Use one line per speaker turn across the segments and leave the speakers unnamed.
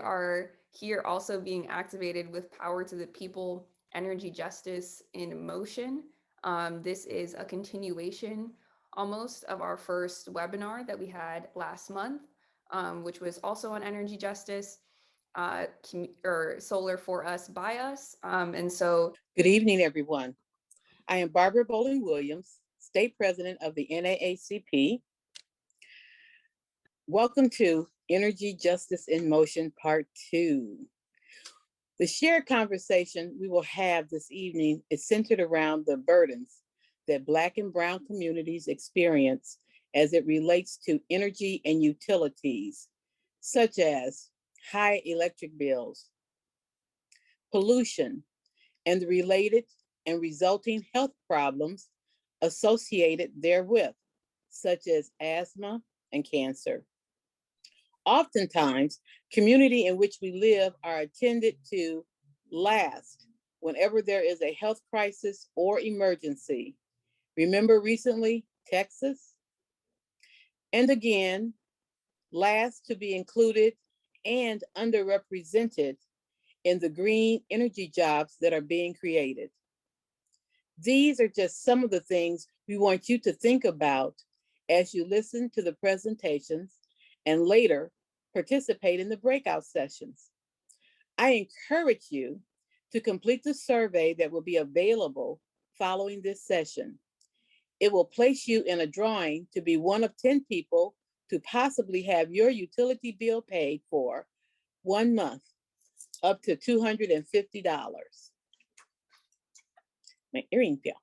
are here also being activated with Power to the People, Energy Justice in Motion. This is a continuation almost of our first webinar that we had last month, which was also on energy justice, or solar for us by us. And so
Good evening, everyone. I am Barbara Bowling Williams, State President of the NAACP. Welcome to Energy Justice in Motion Part 2. The shared conversation we will have this evening is centered around the burdens that Black and Brown communities experience as it relates to energy and utilities, such as high electric bills, pollution, and the related and resulting health problems associated therewith, such as asthma and cancer. Oftentimes, community in which we live are attended to last whenever there is a health crisis or emergency. Remember recently, Texas? And again, last to be included and underrepresented in the green energy jobs that are being created. These are just some of the things we want you to think about as you listen to the presentations and later participate in the breakout sessions. I encourage you to complete the survey that will be available following this session. It will place you in a drawing to be one of 10 people to possibly have your utility bill paid for 1 month, up to $250. My earring fell.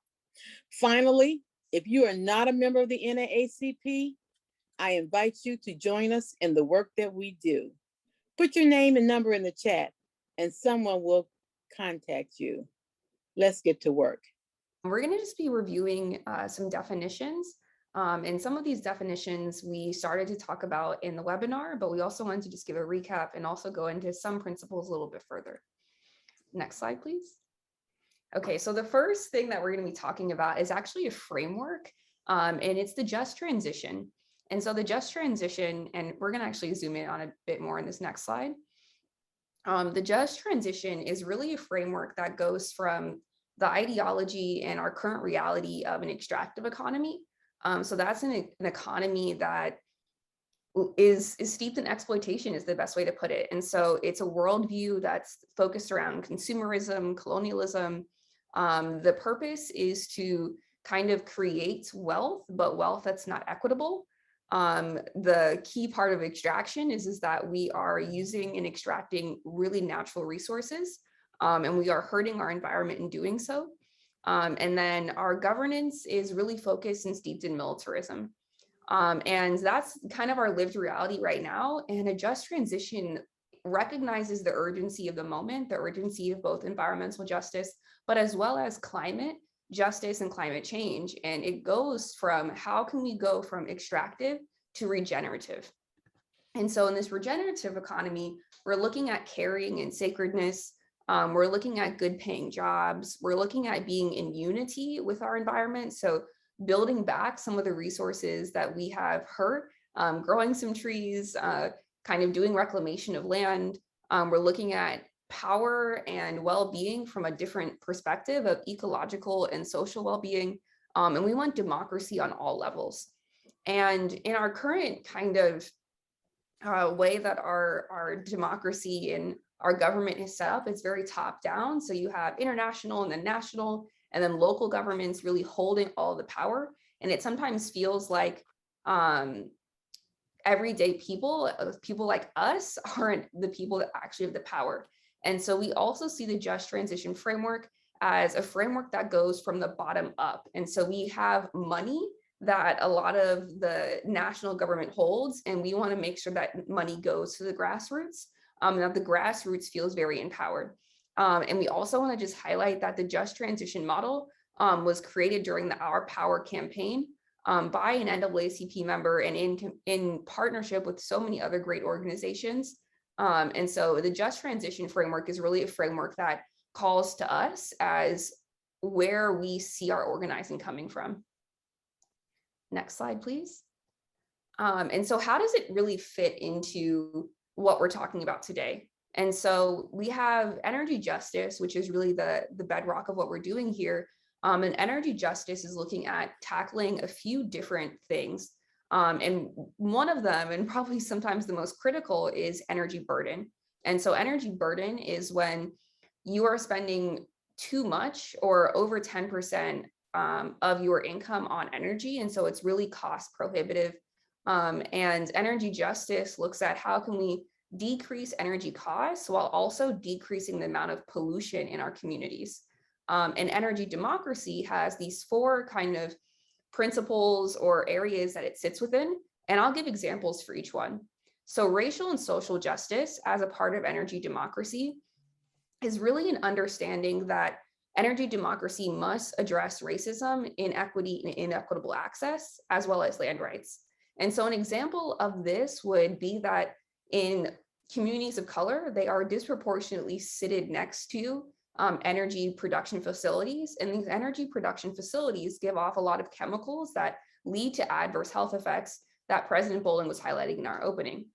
Finally, if you are not a member of the NAACP, I invite you to join us in the work that we do. Put your name and number in the chat and someone will contact you. Let's get to work.
we're going to just be reviewing some definitions. And some of these definitions we started to talk about in the webinar, but we also wanted to just give a recap and also go into some principles a little bit further. Next slide, please. Okay, so the first thing that we're going to be talking about is actually a framework, and it's the just transition. And so the just transition, and we're going to actually zoom in on a bit more in this next slide. The just transition is really a framework that goes from the ideology and our current reality of an extractive economy. So that's an economy that is steeped in exploitation is the best way to put it. And so it's a worldview that's focused around consumerism, colonialism. The purpose is to kind of create wealth, but wealth that's not equitable. The key part of extraction is that we are using and extracting really natural resources, and we are hurting our environment in doing so. And then our governance is really focused and steeped in militarism. And that's kind of our lived reality right now. And a just transition recognizes the urgency of the moment, the urgency of both environmental justice, but as well as climate justice and climate change. And it goes from how can we go from extractive to regenerative? And so in this regenerative economy, we're looking at caring and sacredness. We're looking at good paying jobs. We're looking at being in unity with our environment. So building back some of the resources that we have hurt, growing some trees, kind of doing reclamation of land. We're looking at power and well-being from a different perspective of ecological and social well-being. And we want democracy on all levels. And in our current kind of way that our democracy and our government is set up, it's very top down. So you have international and then national, and then local governments really holding all the power. And it sometimes feels like everyday people like us aren't the people that actually have the power. And so we also see the just transition framework as a framework that goes from the bottom up. And so we have money that a lot of the national government holds, and we want to make sure that money goes to the grassroots, and that the grassroots feels very empowered. And we also want to just highlight that the just transition model was created during the Our Power campaign by an NAACP member and in partnership with so many other great organizations. And so the just transition framework is really a framework that calls to us as where we see our organizing coming from. Next slide, please. And so how does it really fit into what we're talking about today. And so we have energy justice, which is really the bedrock of what we're doing here. And energy justice is looking at tackling a few different things. And one of them, and probably sometimes the most critical, is energy burden. And so energy burden is when you are spending too much or over 10% of your income on energy. And so it's really cost prohibitive. And energy justice looks at how can we decrease energy costs while also decreasing the amount of pollution in our communities. And energy democracy has these four kind of principles or areas that it sits within. And I'll give examples for each one. So racial and social justice as a part of energy democracy is really an understanding that energy democracy must address racism, inequity, and inequitable access, as well as land rights. And so an example of this would be that in communities of color, they are disproportionately seated next to energy production facilities. And these energy production facilities give off a lot of chemicals that lead to adverse health effects that President Bolden was highlighting in our opening.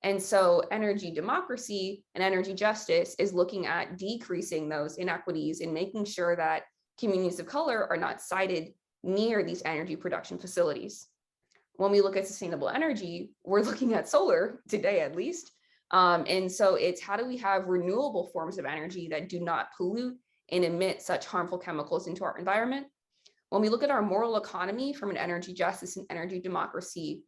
And so energy democracy and energy justice is looking at decreasing those inequities and making sure that communities of color are not sited near these energy production facilities. When we look at sustainable energy, we're looking at solar today, at least. And so it's how do we have renewable forms of energy that do not pollute and emit such harmful chemicals into our environment? When we look at our moral economy from an energy justice and energy democracy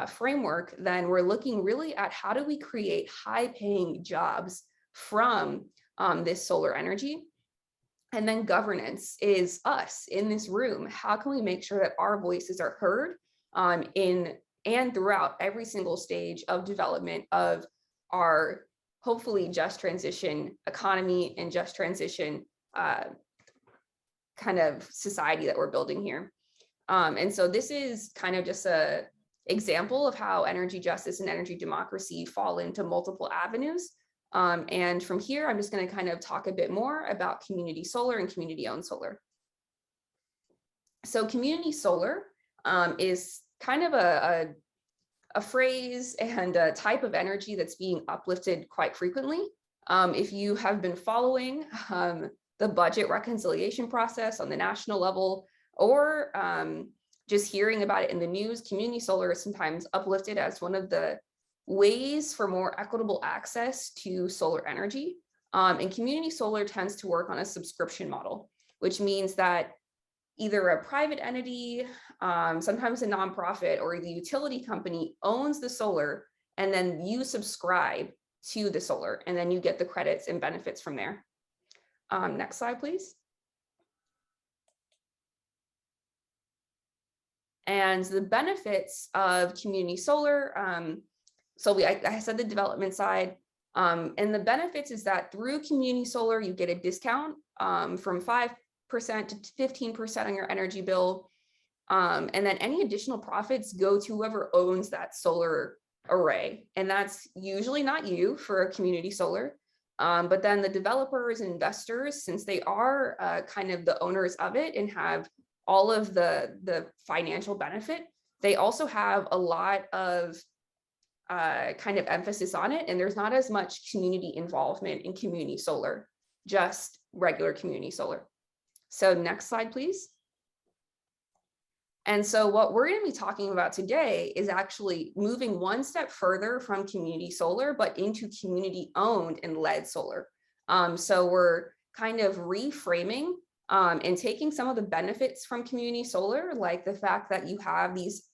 framework, then we're looking really at how do we create high-paying jobs from this solar energy. And then governance is us in this room. How can we make sure that our voices are heard in and throughout every single stage of development of our hopefully just transition economy and just transition kind of society that we're building here. And so this is kind of just a example of how energy justice and energy democracy fall into multiple avenues. And from here, I'm just going to kind of talk a bit more about community solar and community owned solar. So community solar is kind of a phrase and a type of energy that's being uplifted quite frequently. If you have been following the budget reconciliation process on the national level, or just hearing about it in the news, community solar is sometimes uplifted as one of the ways for more equitable access to solar energy. And community solar tends to work on a subscription model, which means that either a private entity, sometimes a nonprofit, or the utility company owns the solar, and then you subscribe to the solar, and then you get the credits and benefits from there. Next slide, please. And the benefits of community solar, so I said the development side, and the benefits is that through community solar, you get a discount from 5% to 15% on your energy bill. And then any additional profits go to whoever owns that solar array. And that's usually not you for a community solar. But then the developers and investors, since they are kind of the owners of it and have all of the financial benefit, they also have a lot of kind of emphasis on it. And there's not as much community involvement in community solar, just regular community solar. So next slide, please. And so what we're going to be talking about today is actually moving one step further from community solar, but into community owned and led solar. So we're kind of reframing and taking some of the benefits from community solar, like the fact that you have these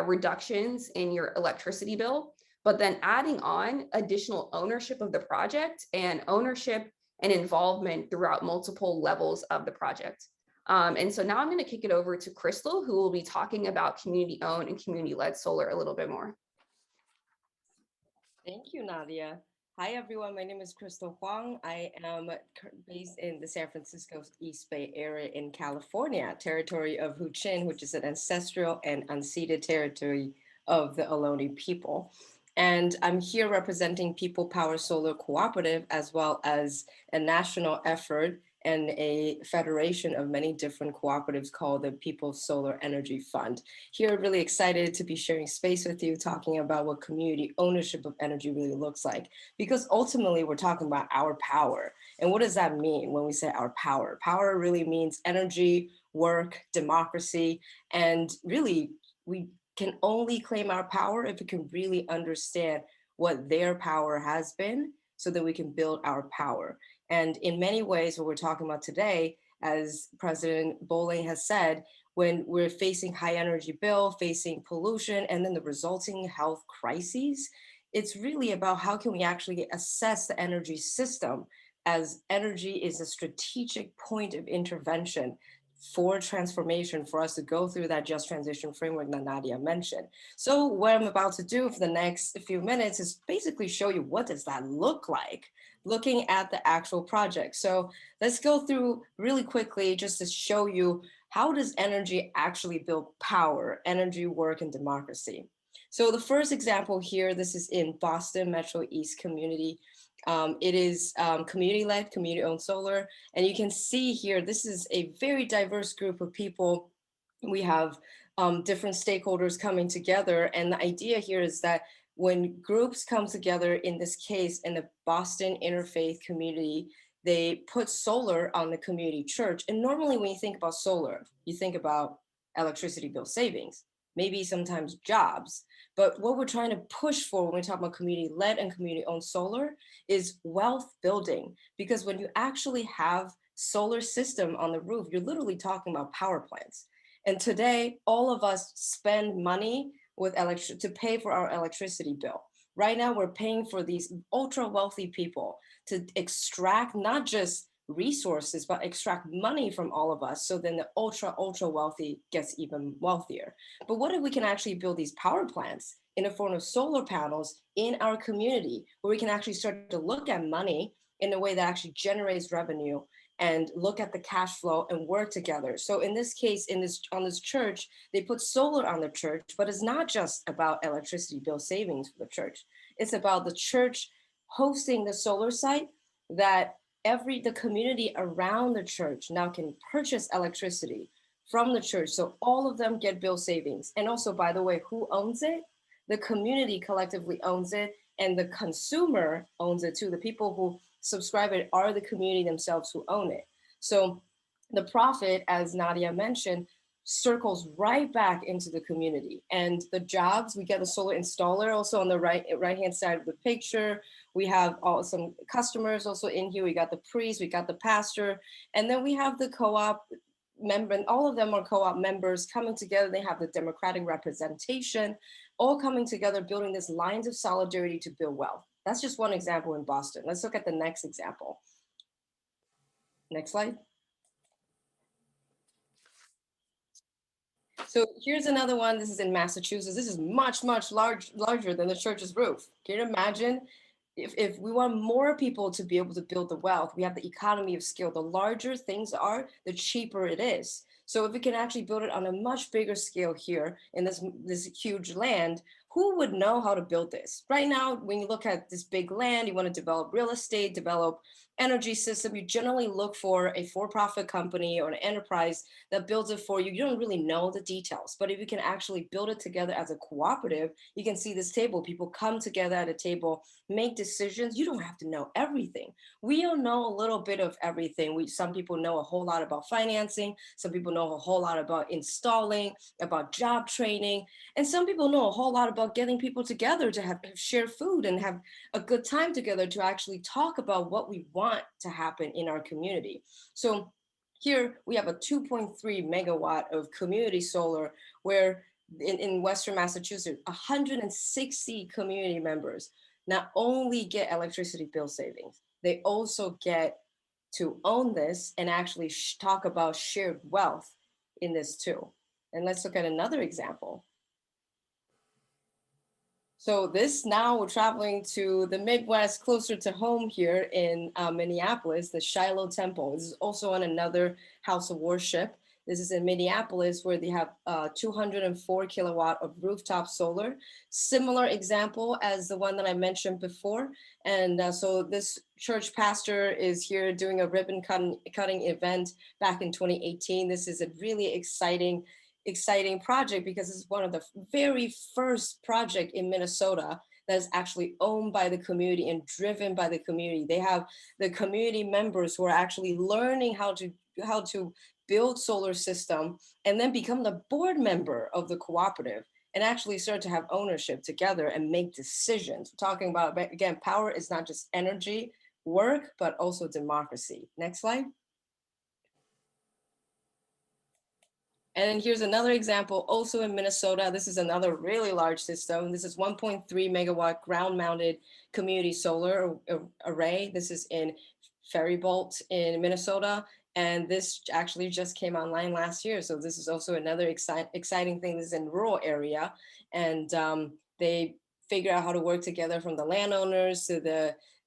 reductions in your electricity bill, but then adding on additional ownership of the project and ownership and involvement throughout multiple levels of the project. And so now I'm going to kick it over to Crystal, who will be talking about community-owned and community-led solar a little bit more.
Thank you, Nadia. Hi, everyone. My name is Crystal Huang. I am based in the San Francisco East Bay area in California, territory of Huichin, which is an ancestral and unceded territory of the Ohlone people. And I'm here representing People Power Solar Cooperative, as well as a national effort and a federation of many different cooperatives called the People's Solar Energy Fund. Here, really excited to be sharing space with you, talking about what community ownership of energy really looks like, because ultimately we're talking about our power. And what does that mean when we say our power? Power really means energy, work, democracy, and really we can only claim our power if we can really understand what their power has been so that we can build our power. And in many ways, what we're talking about today, as President Bowling has said, when we're facing high energy bill, facing pollution, and then the resulting health crises, it's really about how can we actually assess the energy system, as energy is a strategic point of intervention for transformation, for us to go through that just transition framework that Nadia mentioned. So what I'm about to do for the next few minutes is basically show you what does that look like, looking at the actual project. So let's go through really quickly just to show you how does energy actually build power, energy, work, and democracy. So the first example here, this is in Boston Metro East community. It is community-led, community-owned solar. And you can see here, this is a very diverse group of people. We have different stakeholders coming together. And the idea here is that when groups come together, in this case, in the Boston Interfaith community, they put solar on the community church. And normally when you think about solar, you think about electricity bill savings, maybe sometimes jobs. But what we're trying to push for when we talk about community-led and community-owned solar is wealth building. Because when you actually have solar system on the roof, you're literally talking about power plants. And today, all of us spend money with to pay for our electricity bill. Right now, we're paying for these ultra wealthy people to extract not just resources, but extract money from all of us. So then the ultra wealthy gets even wealthier. But what if we can actually build these power plants in the form of solar panels in our community, where we can actually start to look at money in a way that actually generates revenue and look at the cash flow and work together. So in this case, on this church, they put solar on the church, but it's not just about electricity bill savings for the church. It's about the church hosting the solar site that the community around the church now can purchase electricity from the church. So all of them get bill savings. And also, by the way, who owns it? The community collectively owns it, and the consumer owns it too. The people who subscribe it are the community themselves who own it. So the profit, as Nadia mentioned, circles right back into the community. And the jobs, we get a solar installer also on the right-hand side of the picture. We have some customers also in here. We got the priest, we got the pastor, and then we have the co-op member, and all of them are co-op members coming together. They have the democratic representation, all coming together, building this lines of solidarity to build wealth. That's just one example in Boston. Let's look at the next example. Next slide. So here's another one. This is in Massachusetts. This is much larger than the church's roof. Can you imagine? If we want more people to be able to build the wealth, we have the economy of scale. The larger things are, the cheaper it is. So if we can actually build it on a much bigger scale here in this huge land, who would know how to build this? Right now, when you look at this big land, you want to develop real estate, develop energy system, you generally look for a for-profit company or an enterprise that builds it for you. You don't really know the details, but if you can actually build it together as a cooperative, you can see this table. People come together at a table, make decisions. You don't have to know everything. We all know a little bit of everything. Some people know a whole lot about financing. Some people know a whole lot about installing, about job training. And some people know a whole lot about getting people together to have share food and have a good time together to actually talk about what we want to happen in our community. So here we have a 2.3 megawatt of community solar where in Western Massachusetts, 160 community members not only get electricity bill savings, they also get to own this and actually talk about shared wealth in this too. And let's look at another example. So this now we're traveling to the Midwest, closer to home here in Minneapolis, the Shiloh Temple. This is also on another house of worship. This is in Minneapolis, where they have 204 kilowatt of rooftop solar. Similar example as the one that I mentioned before. And so this church pastor is here doing a ribbon cutting event back in 2018. This is a really exciting project because this is one of the very first project in Minnesota that is actually owned by the community and driven by the community. They have the community members who are actually learning how to build solar system and then become the board member of the cooperative and actually start to have ownership together and make decisions. We're talking about, again, power is not just energy, work, but also democracy. Next slide. And here's another example, also in Minnesota. This is another really large system. This is 1.3 megawatt ground mounted community solar array. This is in Faribault in Minnesota. And this actually just came online last year. So this is also another exciting thing. This is in rural area. And they figure out how to work together, from the landowners to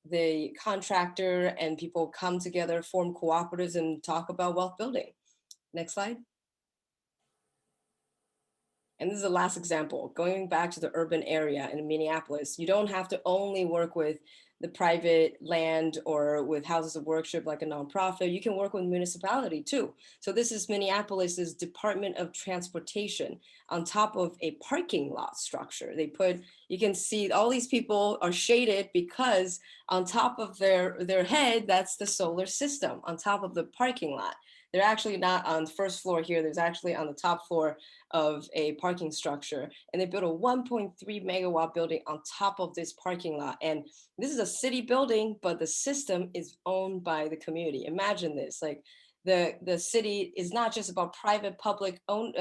the contractor, and people come together, form cooperatives, and talk about wealth building. Next slide. And this is the last example, going back to the urban area in Minneapolis. You don't have to only work with the private land or with houses of worship like a nonprofit. You can work with municipality too. So this is Minneapolis's Department of Transportation on top of a parking lot structure. They put, you can see all these people are shaded because on top of their head, that's the solar system on top of the parking lot. They're actually not on the first floor here. There's actually on the top floor of a parking structure. And they built a 1.3 megawatt building on top of this parking lot. And this is a city building, but the system is owned by the community. Imagine this, like the city is not just about private public owned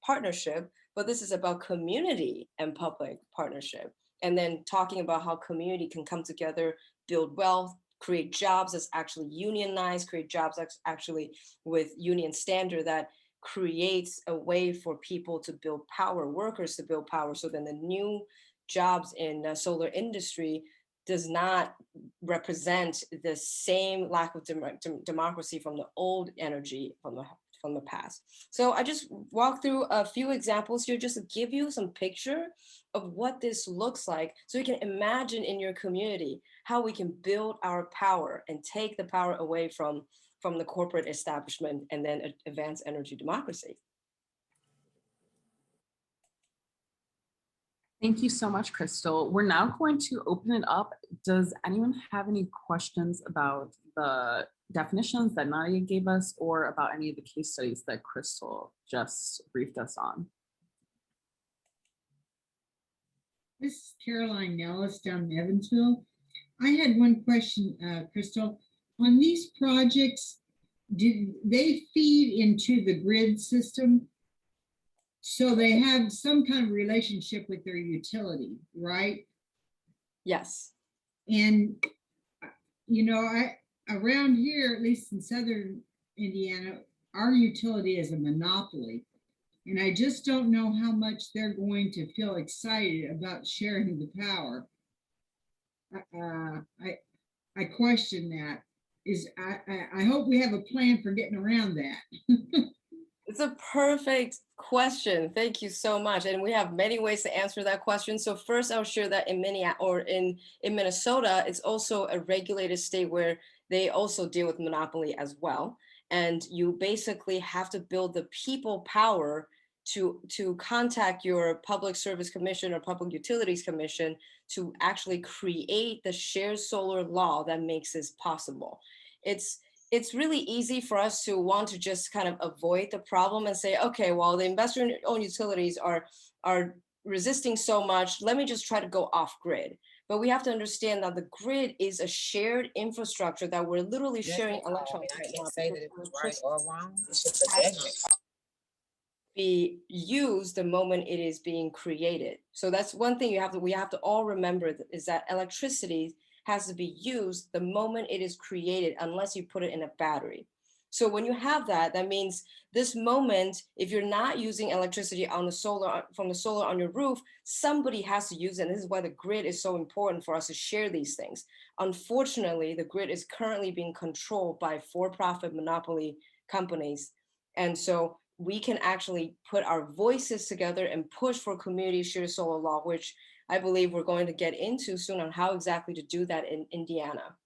partnership, but this is about community and public partnership. And then talking about how community can come together, build wealth, create jobs that's actually unionized, create jobs that's actually with union standard that creates a way for people to build power, workers to build power. So then the new jobs in the solar industry does not represent the same lack of democracy from the old energy from the past. So I just walked through a few examples here just to give you some picture of what this looks like, so you can imagine in your community how we can build our power and take the power away from the corporate establishment and then advance energy democracy.
Thank you so much, Crystal. We're now going to open it up. Does anyone have any questions about the definitions that Nadia gave us, or about any of the case studies that Crystal just briefed us on?
This is Caroline Nellis down in Evansville. I had one question, Crystal. On these projects, do they feed into the grid system? So they have some kind of relationship with their utility, right?
Yes.
And, you know, around here, at least in Southern Indiana, our utility is a monopoly. And I just don't know how much they're going to feel excited about sharing the power. I question that. I hope we have a plan for getting around that.
It's a perfect question. Thank you so much. And we have many ways to answer that question. So first, I'll share that in Minnesota, it's also a regulated state where they also deal with monopoly as well. And you basically have to build the people power to contact your public service commission or public utilities commission to actually create the shared solar law that makes this possible. It's really easy for us to want to just kind of avoid the problem and say, okay, well, the investor-owned utilities are resisting so much, let me just try to go off grid. But we have to understand that the grid is a shared infrastructure that we're literally sharing electrons.
I can't say that it was right or wrong. It's just a judgment.
Be used the moment it is being created. So that's one thing we have to all remember, is that electricity has to be used the moment it is created, unless you put it in a battery. So when you have that, that means this moment, if you're not using electricity on the solar, from the solar on your roof, somebody has to use it. And this is why the grid is so important for us to share these things. Unfortunately, the grid is currently being controlled by for-profit monopoly companies. And so we can actually put our voices together and push for community shared solar law, which I believe we're going to get into soon on how exactly to do that in Indiana.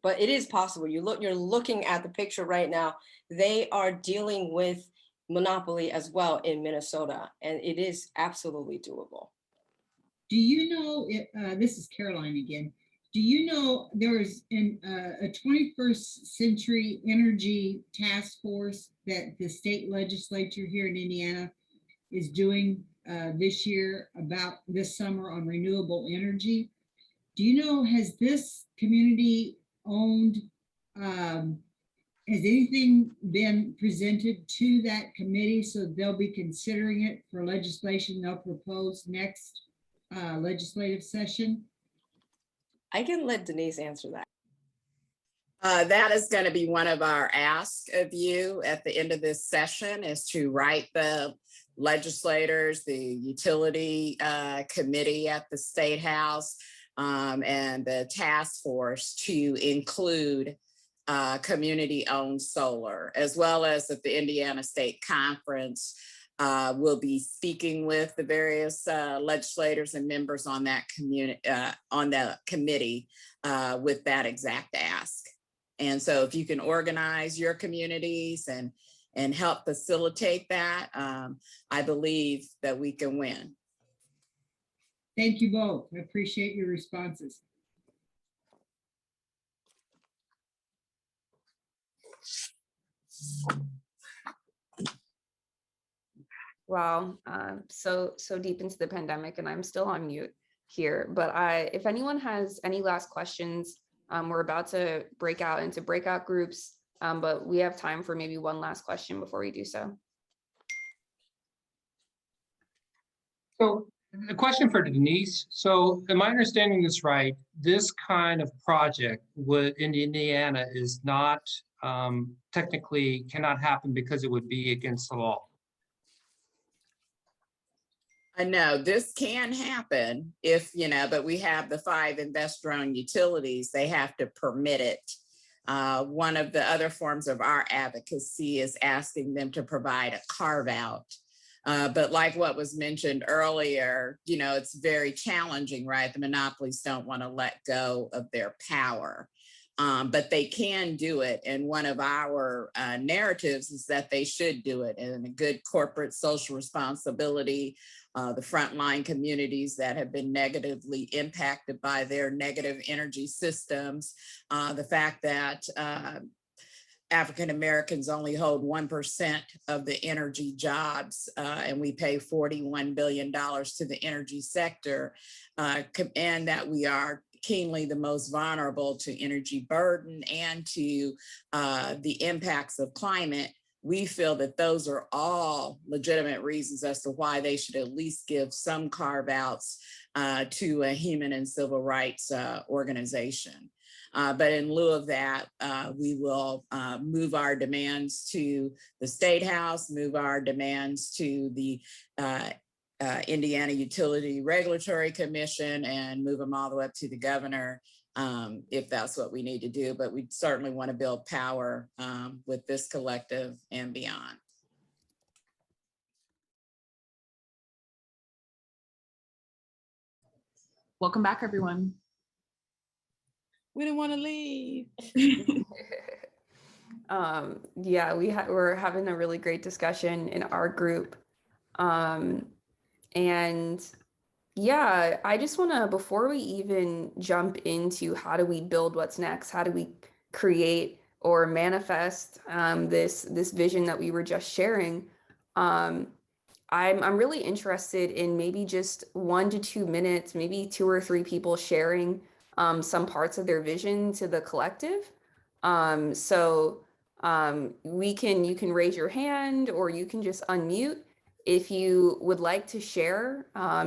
But it is possible. You're looking at the picture right now. They are dealing with monopoly as well in Minnesota, and it is absolutely doable.
Do you know, this is Caroline again, do you know there is a 21st Century Energy Task Force that the state legislature here in Indiana is doing this year about this summer on renewable energy? Do you know, has this community owned, has anything been presented to that committee so they'll be considering it for legislation they'll propose next legislative session?
I can let Denise answer that.
That is going to be one of our asks of you at the end of this session, is to write the legislators, the utility committee at the State House, and the task force to include community-owned solar, as well as at the Indiana State Conference. We'll be speaking with the various legislators and members on that committee with that exact ask. And so if you can organize your communities and help facilitate that, I believe that we can win.
Thank you both. I appreciate your responses.
Wow, so deep into the pandemic, and I'm still on mute here. But if anyone has any last questions, we're about to break out into breakout groups, but we have time for maybe one last question before we do so.
So the question for Denise. So am I understanding this right? This kind of project in Indiana is not technically cannot happen because it would be against the law.
I know this can happen if, but we have the 5 investor-owned utilities, they have to permit it. One of the other forms of our advocacy is asking them to provide a carve out. But like what was mentioned earlier, it's very challenging, right? The monopolies don't want to let go of their power. But they can do it. And one of our narratives is that they should do it in a good corporate social responsibility. The frontline communities that have been negatively impacted by their negative energy systems. The fact that African Americans only hold 1% of the energy jobs, and we pay $41 billion to the energy sector, and that we are keenly the most vulnerable to energy burden and to the impacts of climate. We feel that those are all legitimate reasons as to why they should at least give some carve outs to a human and civil rights organization. But in lieu of that, we will move our demands to the State House, move our demands to the Indiana Utility Regulatory Commission, and move them all the way up to the governor, if that's what we need to do. But we certainly want to build power with this collective and beyond.
Welcome back, everyone.
We didn't want to leave.
Yeah, we're having a really great discussion in our group. And yeah, I just want to, before we even jump into how do we build what's next, how do we create or manifest this vision that we were just sharing, I'm really interested in maybe just 1 to 2 minutes, maybe 2 or 3 people sharing some parts of their vision to the collective. So you can raise your hand, or you can just unmute if you would like to share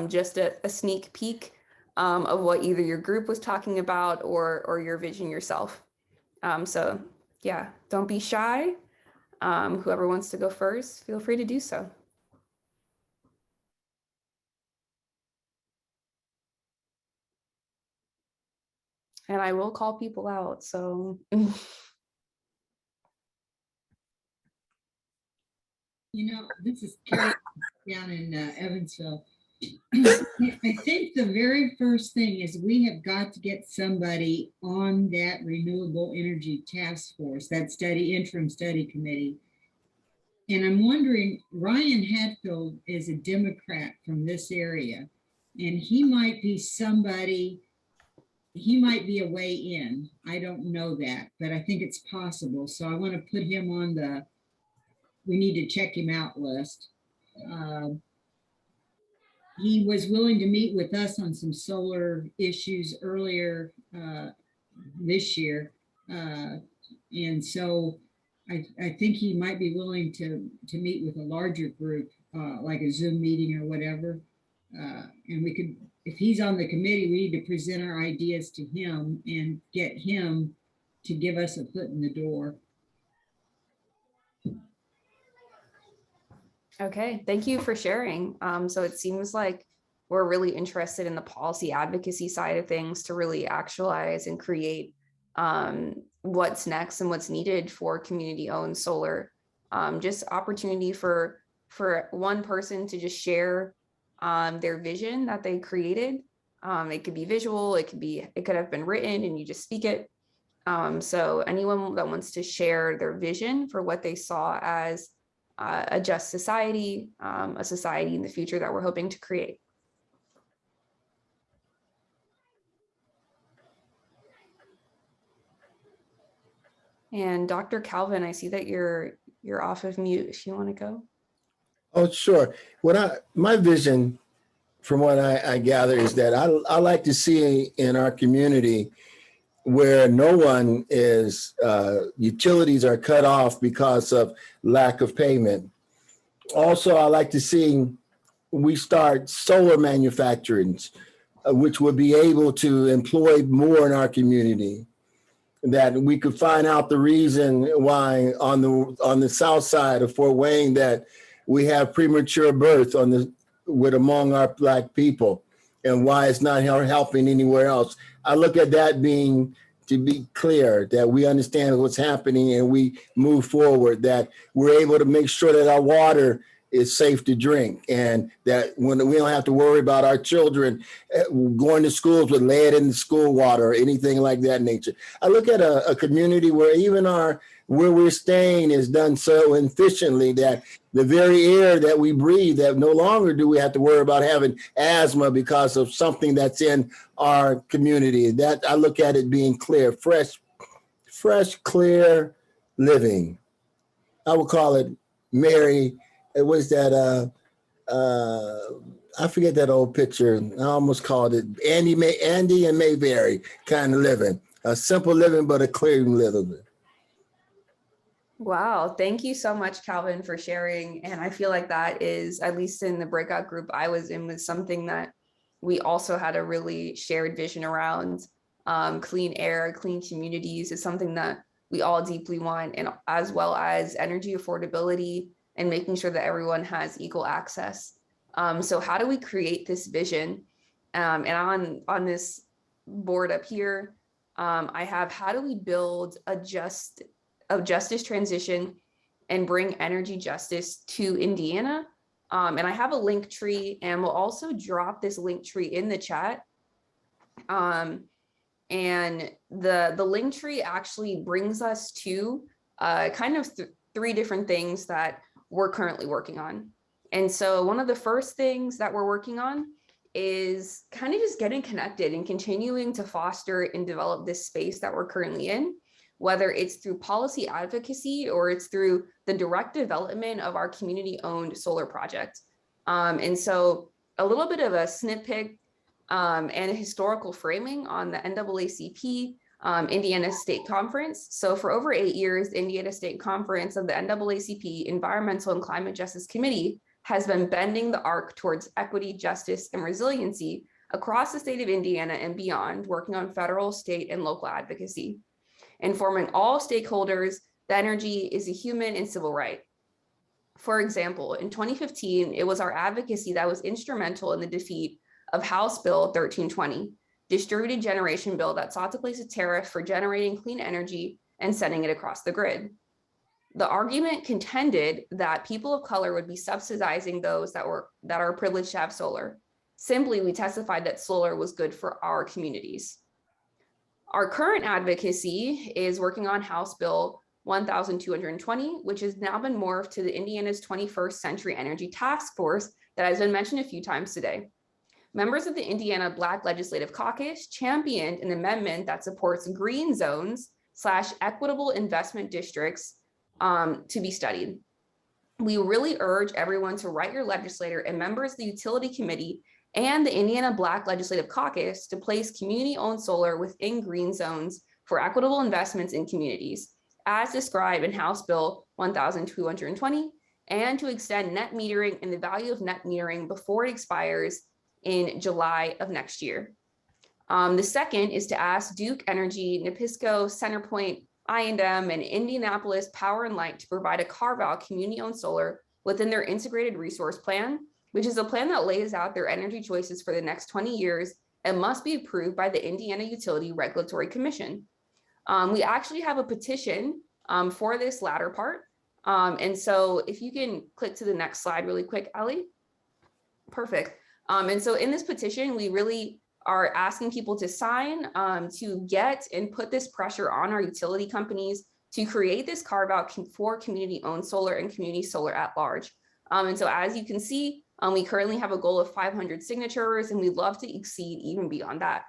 just a sneak peek of what either your group was talking about or your vision yourself. So yeah, don't be shy. Whoever wants to go first, feel free to do so. And I will call people out, so.
This is Carol down in Evansville. I think the very first thing is we have got to get somebody on that renewable energy task force, that interim study committee. And I'm wondering, Ryan Hatfield is a Democrat from this area, and he might be somebody, he might be a way in. I don't know that, but I think it's possible. So I want to put him on the, we need to check him out list. He was willing to meet with us on some solar issues earlier this year. And so I think he might be willing to meet with a larger group, like a Zoom meeting or whatever. And we could, if he's on the committee, we need to present our ideas to him and get him to give us a foot in the door.
Okay, thank you for sharing. So it seems like we're really interested in the policy advocacy side of things to really actualize and create what's next and what's needed for community-owned solar. Just opportunity for one person to just share their vision that they created. It could be visual, it could have been written and you just speak it. So anyone that wants to share their vision for what they saw as a just society, a society in the future that we're hoping to create. And Dr. Calvin, I see that you're off of mute if you want to go.
Oh, sure. My vision, from what I gather, is that I like to see in our community where no one is, utilities are cut off because of lack of payment. Also, I like to see we start solar manufacturing, which would be able to employ more in our community. That we could find out the reason why on the south side of Fort Wayne that we have premature birth among our Black people, and why it's not helping anywhere else. I look at that being, to be clear, that we understand what's happening and we move forward, that we're able to make sure that our water is safe to drink, and that when we don't have to worry about our children going to schools with lead in the school water or anything like that nature. I look at a community where even where we're staying is done so efficiently that the very air that we breathe, that no longer do we have to worry about having asthma because of something that's in our community. That I look at it being clear, fresh, clear living. I would call it Mary. It was that, I forget that old picture. I almost called it Andy and Mayberry kind of living. A simple living, but a clear living.
Wow, thank you so much, Calvin, for sharing. And I feel like that is, at least in the breakout group I was in, was something that we also had a really shared vision around. Clean air, clean communities is something that we all deeply want, and as well as energy affordability and making sure that everyone has equal access. So how do we create this vision? And on this board up here, I have, how do we build a justice transition and bring energy justice to Indiana? And I have a link tree, and we'll also drop this link tree in the chat. And the link tree actually brings us to kind of three different things that we're currently working on. And so one of the first things that we're working on is kind of just getting connected and continuing to foster and develop this space that we're currently in, whether it's through policy advocacy or it's through the direct development of our community-owned solar project. And so a little bit of a snippet and a historical framing on the NAACP Indiana State Conference. So for over 8 years, the Indiana State Conference of the NAACP Environmental and Climate Justice Committee has been bending the arc towards equity, justice, and resiliency across the state of Indiana and beyond, working on federal, state, and local advocacy. Informing all stakeholders that energy is a human and civil right. For example, in 2015, it was our advocacy that was instrumental in the defeat of House Bill 1320, distributed generation bill that sought to place a tariff for generating clean energy and sending it across the grid. The argument contended that people of color would be subsidizing those that are privileged to have solar. Simply, we testified that solar was good for our communities. Our current advocacy is working on House Bill 1220, which has now been morphed to the Indiana's 21st Century Energy Task Force that has been mentioned a few times today. Members of the Indiana Black Legislative Caucus championed an amendment that supports green zones / equitable investment districts to be studied. We really urge everyone to write your legislator and members of the Utility Committee and the Indiana Black Legislative Caucus to place community-owned solar within green zones for equitable investments in communities, as described in House Bill 1220, and to extend net metering and the value of net metering before it expires in July of next year. The second is to ask Duke Energy, Nabisco, CenterPoint, I&M, and Indianapolis Power and Light to provide a carve-out community-owned solar within their integrated resource plan, which is a plan that lays out their energy choices for the next 20 years and must be approved by the Indiana Utility Regulatory Commission. We actually have a petition for this latter part. And so if you can click to the next slide really quick, Ellie. Perfect. And so in this petition, we really are asking people to sign to get and put this pressure on our utility companies to create this carve out for community owned solar and community solar at large. And so as you can see, we currently have a goal of 500 signatures and we'd love to exceed even beyond that.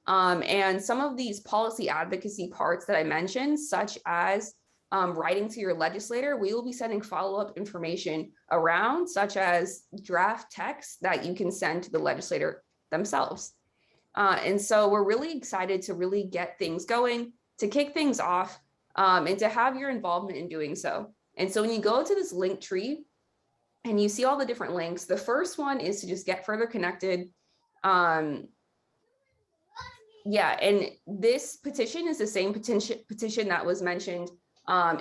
And some of these policy advocacy parts that I mentioned, such as writing to your legislator, we will be sending follow-up information around, such as draft text that you can send to the legislator themselves. And so we're really excited to really get things going, to kick things off, and to have your involvement in doing so. And so when you go to this link tree and you see all the different links, the first one is to just get further connected. Yeah, and this petition is the same petition that was mentioned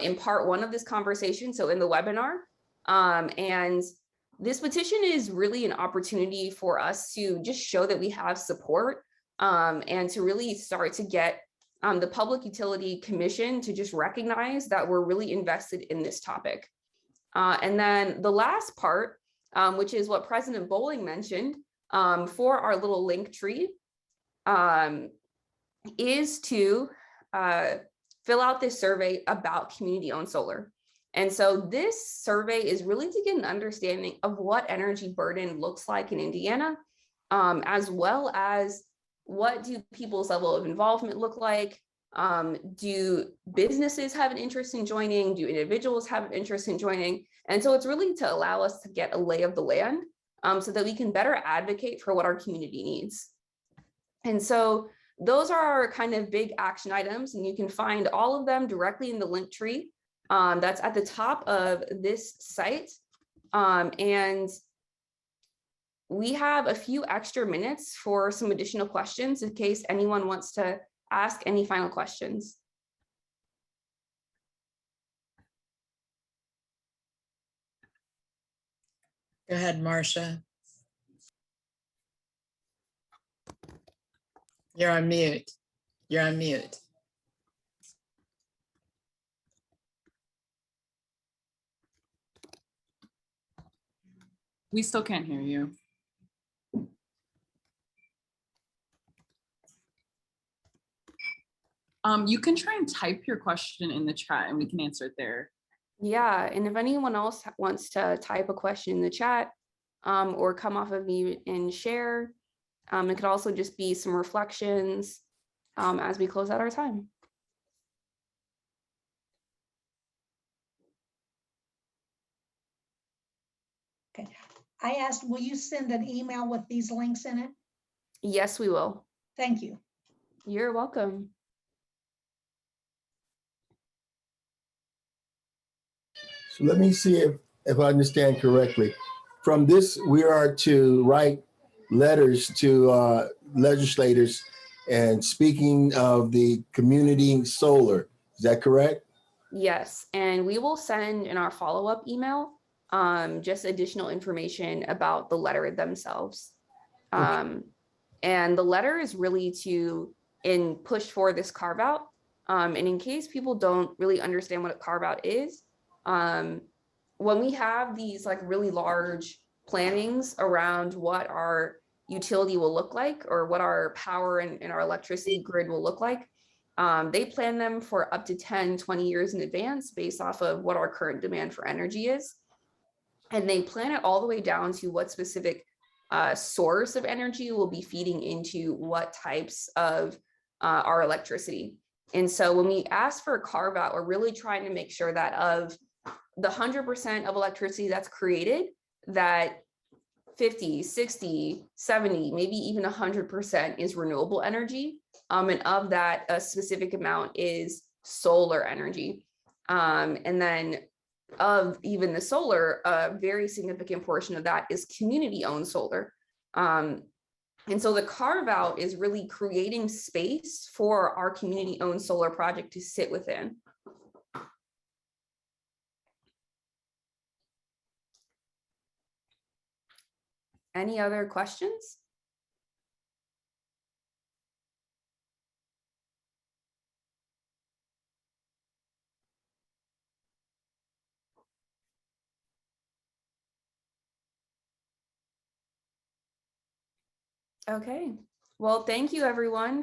in part one of this conversation, so in the webinar. And this petition is really an opportunity for us to just show that we have support and to really start to get the Public Utility Commission to just recognize that we're really invested in this topic. And then the last part, which is what President Bowling mentioned for our little link tree, is to fill out this survey about community-owned solar. And so this survey is really to get an understanding of what energy burden looks like in Indiana, as well as what do people's level of involvement look like? Do businesses have an interest in joining? Do individuals have an interest in joining? And so it's really to allow us to get a lay of the land so that we can better advocate for what our community needs. And so those are our kind of big action items, and you can find all of them directly in the link tree that's at the top of this site. And we have a few extra minutes for some additional questions in case anyone wants to ask any final questions.
Go ahead, Marcia. You're on mute. You're on mute.
We still can't hear you. You can try and type your question in the chat and we can answer it there.
Yeah, and if anyone else wants to type a question in the chat or come off of mute and share, it could also just be some reflections as we close out our time.
Okay, I asked, will you send an email with these links in it?
Yes, we will.
Thank you.
You're welcome.
So let me see if I understand correctly. From this, we are to write letters to legislators and speaking of the community solar. Is that correct?
Yes, and we will send in our follow-up email just additional information about the letter themselves. And the letter is really to push for this carve out. And in case people don't really understand what a carve out is, When we have these like really large plannings around what our utility will look like or what our power and our electricity grid will look like, they plan them for up to 10, 20 years in advance based off of what our current demand for energy is. And they plan it all the way down to what specific source of energy will be feeding into what types of our electricity. And so when we ask for a carve out, we're really trying to make sure that of the 100% of electricity that's created, that 50, 60, 70, maybe even 100% is renewable energy. And of that, a specific amount is solar energy. And then of even the solar, a very significant portion of that is community-owned solar. And so the carve out is really creating space for our community-owned solar project to sit within. Any other questions? Okay, well, thank you everyone